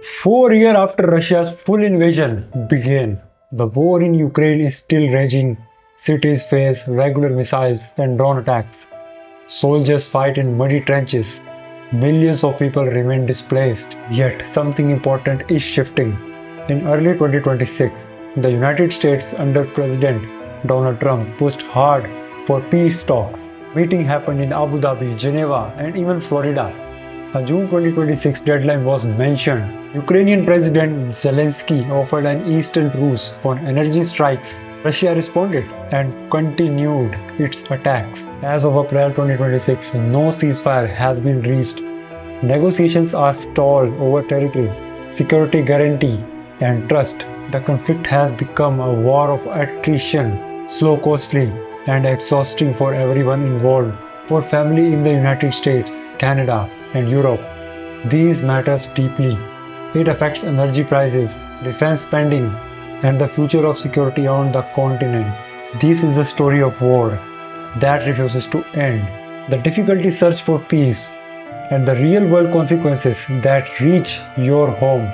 4 years after Russia's full invasion began, the war in Ukraine is still raging. Cities face regular missiles and drone attacks. Soldiers fight in muddy trenches. Millions of people remain displaced. Yet something important is shifting. In early 2026, the United States under President Donald Trump pushed hard for peace talks. Meeting happened in Abu Dhabi, Geneva, and even Florida. A June 2026 deadline was mentioned. Ukrainian President Zelenskyy offered an Eastern truce on energy strikes. Russia responded and continued its attacks. As of April 2026, no ceasefire has been reached. Negotiations are stalled over territory, security guarantee, and trust. The conflict has become a war of attrition, slow, costly, and exhausting for everyone involved. For family in the United States, Canada, and Europe, these matters deeply. It affects energy prices, defense spending, and the future of security on the continent. This is a story of war that refuses to end, the difficulty search for peace, and the real-world consequences that reach your home.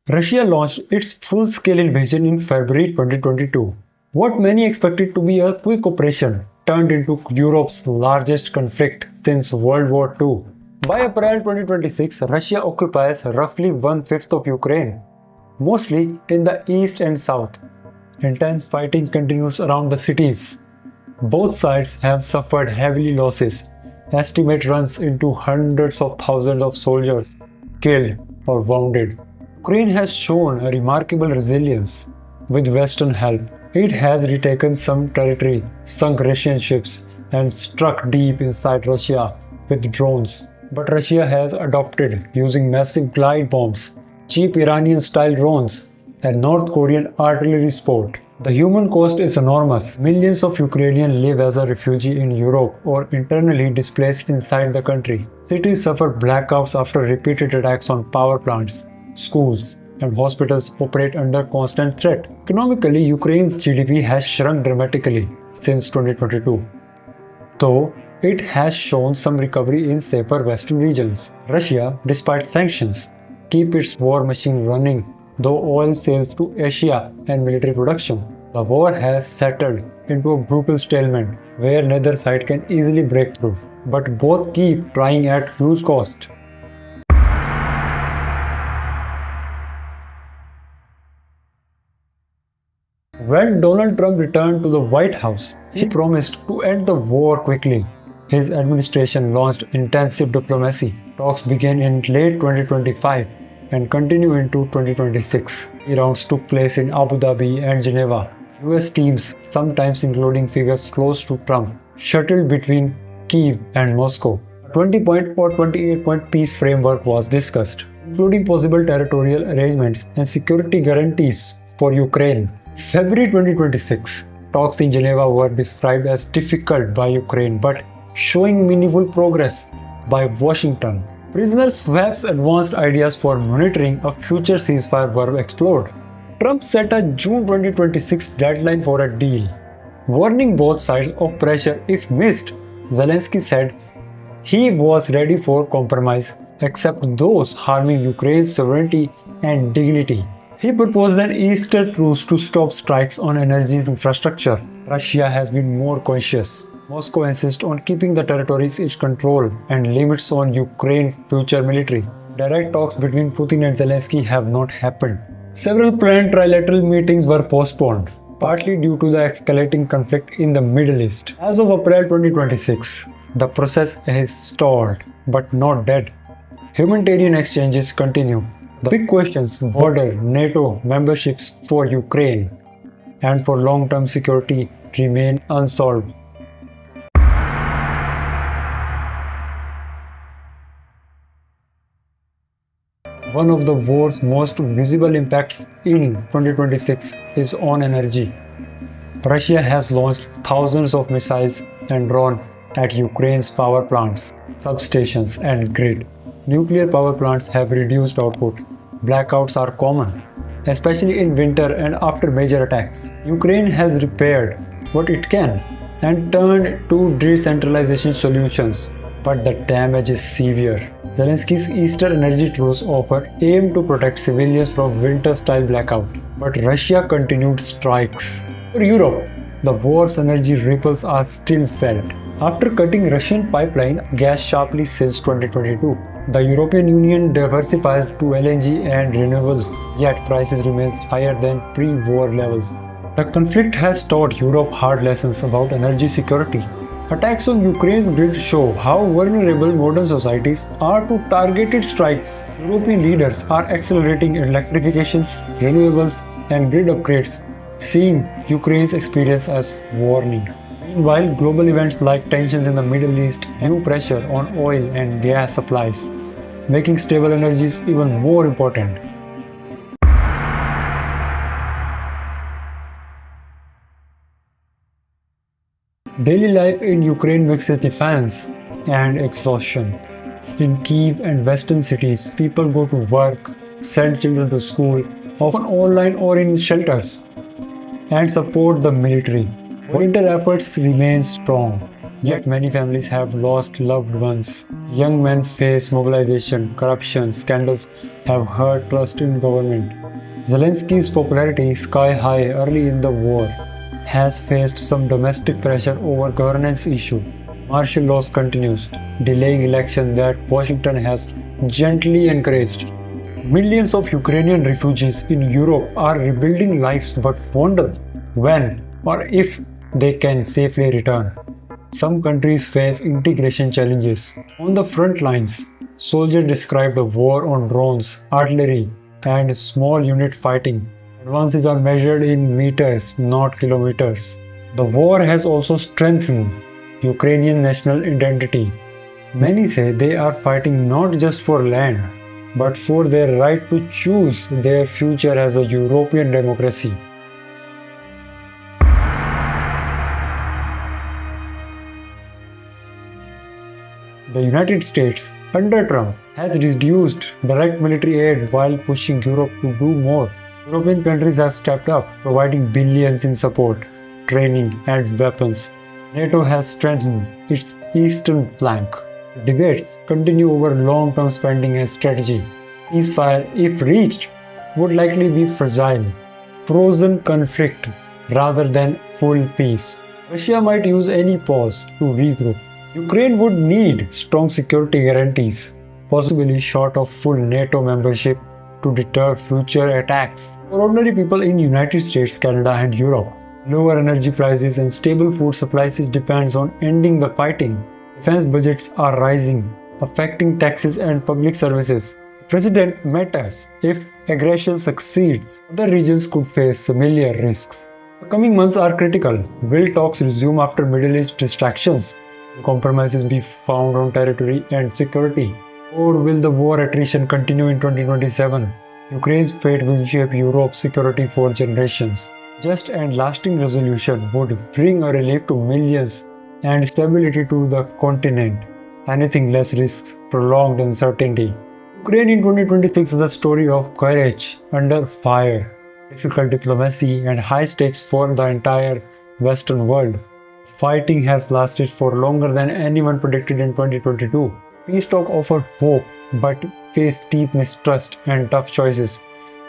Russia launched its full-scale invasion in February 2022. What many expected to be a quick operation turned into Europe's largest conflict since World War II. By April 2026, Russia occupies roughly one-fifth of Ukraine, mostly in the east and south. Intense fighting continues around the cities. Both sides have suffered heavy losses. Estimate runs into hundreds of thousands of soldiers killed or wounded. Ukraine has shown a remarkable resilience. With Western help, it has retaken some territory, sunk Russian ships, and struck deep inside Russia with drones. But Russia has adopted using massive glide bombs, cheap Iranian-style drones, and North Korean artillery support. The human cost is enormous. Millions of Ukrainians live as a refugee in Europe or internally displaced inside the country. Cities suffer blackouts after repeated attacks on power plants. Schools and hospitals operate under constant threat. Economically, Ukraine's GDP has shrunk dramatically since 2022, though it has shown some recovery in safer Western regions. Russia, despite sanctions, keeps its war machine running, though oil sales to Asia and military production. The war has settled into a brutal stalemate where neither side can easily break through, but both keep trying at huge cost. When Donald Trump returned to the White House, he promised to end the war quickly. His administration launched intensive diplomacy. Talks began in late 2025 and continue into 2026. Rounds took place in Abu Dhabi and Geneva. US teams, sometimes including figures close to Trump, shuttled between Kyiv and Moscow. A 20-point or 28-point peace framework was discussed, including possible territorial arrangements and security guarantees for Ukraine. February 2026, talks in Geneva were described as difficult by Ukraine but showing meaningful progress by Washington. Prisoner swaps, advanced ideas for monitoring a future ceasefire were explored. Trump set a June 2026 deadline for a deal, warning both sides of pressure if missed. Zelenskyy said he was ready for compromise except those harming Ukraine's sovereignty and dignity. He proposed an Eastern truce to stop strikes on energy infrastructure. Russia has been more cautious. Moscow insists on keeping the territories its control and limits on Ukraine's future military. Direct talks between Putin and Zelenskyy have not happened. Several planned trilateral meetings were postponed, partly due to the escalating conflict in the Middle East. As of April 2026, the process is stalled but not dead. Humanitarian exchanges continue. The big questions, border, NATO memberships for Ukraine, and for long-term security remain unsolved. One of the war's most visible impacts in 2026 is on energy. Russia has launched thousands of missiles and drones at Ukraine's power plants, substations, and grid. Nuclear power plants have reduced output. Blackouts are common, especially in winter and after major attacks. Ukraine has repaired what it can, and turned to decentralization solutions. But the damage is severe. Zelensky's Eastern energy truce offer aimed to protect civilians from winter-style blackout, but Russia continued strikes. For Europe, the war's energy ripples are still felt. After cutting Russian pipeline gas sharply since 2022, the European Union diversifies to LNG and renewables, yet prices remain higher than pre-war levels. The conflict has taught Europe hard lessons about energy security. Attacks on Ukraine's grid show how vulnerable modern societies are to targeted strikes. European leaders are accelerating electrifications, renewables, and grid upgrades, seeing Ukraine's experience as warning. Meanwhile, global events like tensions in the Middle East new pressure on oil and gas supplies, making stable energies even more important. Daily life in Ukraine mixes defense and exhaustion. In Kyiv and western cities, people go to work, send children to school, often online or in shelters, and support the military. Winter efforts remain strong, yet many families have lost loved ones. Young men face mobilization, corruption, scandals have hurt trust in government. Zelensky's popularity, sky high early in the war, has faced some domestic pressure over governance issue. Martial law continues, delaying elections that Washington has gently encouraged. Millions of Ukrainian refugees in Europe are rebuilding lives but wonder when or if they can safely return. Some countries face integration challenges. On the front lines, soldiers describe the war on drones, artillery, and small unit fighting. Advances are measured in meters, not kilometers. The war has also strengthened Ukrainian national identity. Many say they are fighting not just for land, but for their right to choose their future as a European democracy. The United States, under Trump, has reduced direct military aid while pushing Europe to do more. European countries have stepped up, providing billions in support, training, and weapons. NATO has strengthened its eastern flank. Debates continue over long-term spending and strategy. Ceasefire, if reached, would likely be fragile, frozen conflict rather than full peace. Russia might use any pause to regroup. Ukraine would need strong security guarantees, possibly short of full NATO membership, to deter future attacks. For ordinary people in United States, Canada, and Europe, lower energy prices and stable food supplies depends on ending the fighting. Defense budgets are rising, affecting taxes and public services. The president matters. If aggression succeeds, other regions could face similar risks. The coming months are critical. Will talks resume after Middle East distractions? Will compromises be found on territory and security? Or will the war attrition continue in 2027? Ukraine's fate will shape Europe's security for generations. Just and lasting resolution would bring a relief to millions and stability to the continent. Anything less risks prolonged uncertainty. Ukraine in 2026 is a story of courage under fire, difficult diplomacy, and high stakes for the entire Western world. Fighting has lasted for longer than anyone predicted in 2022. Peace talk offered hope, but faced deep mistrust and tough choices.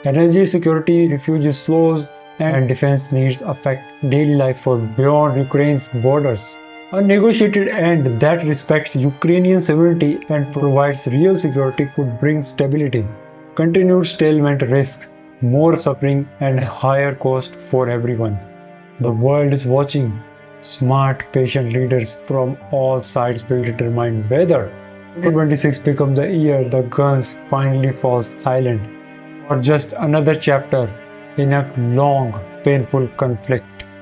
Energy security, refugees flows, and defense needs affect daily life for beyond Ukraine's borders. A negotiated end that respects Ukrainian sovereignty and provides real security could bring stability. Continued stalemate risks more suffering and higher cost for everyone. The world is watching. Smart, patient leaders from all sides will determine whether 2026 becomes the year the guns finally fall silent, or just another chapter in a long, painful conflict.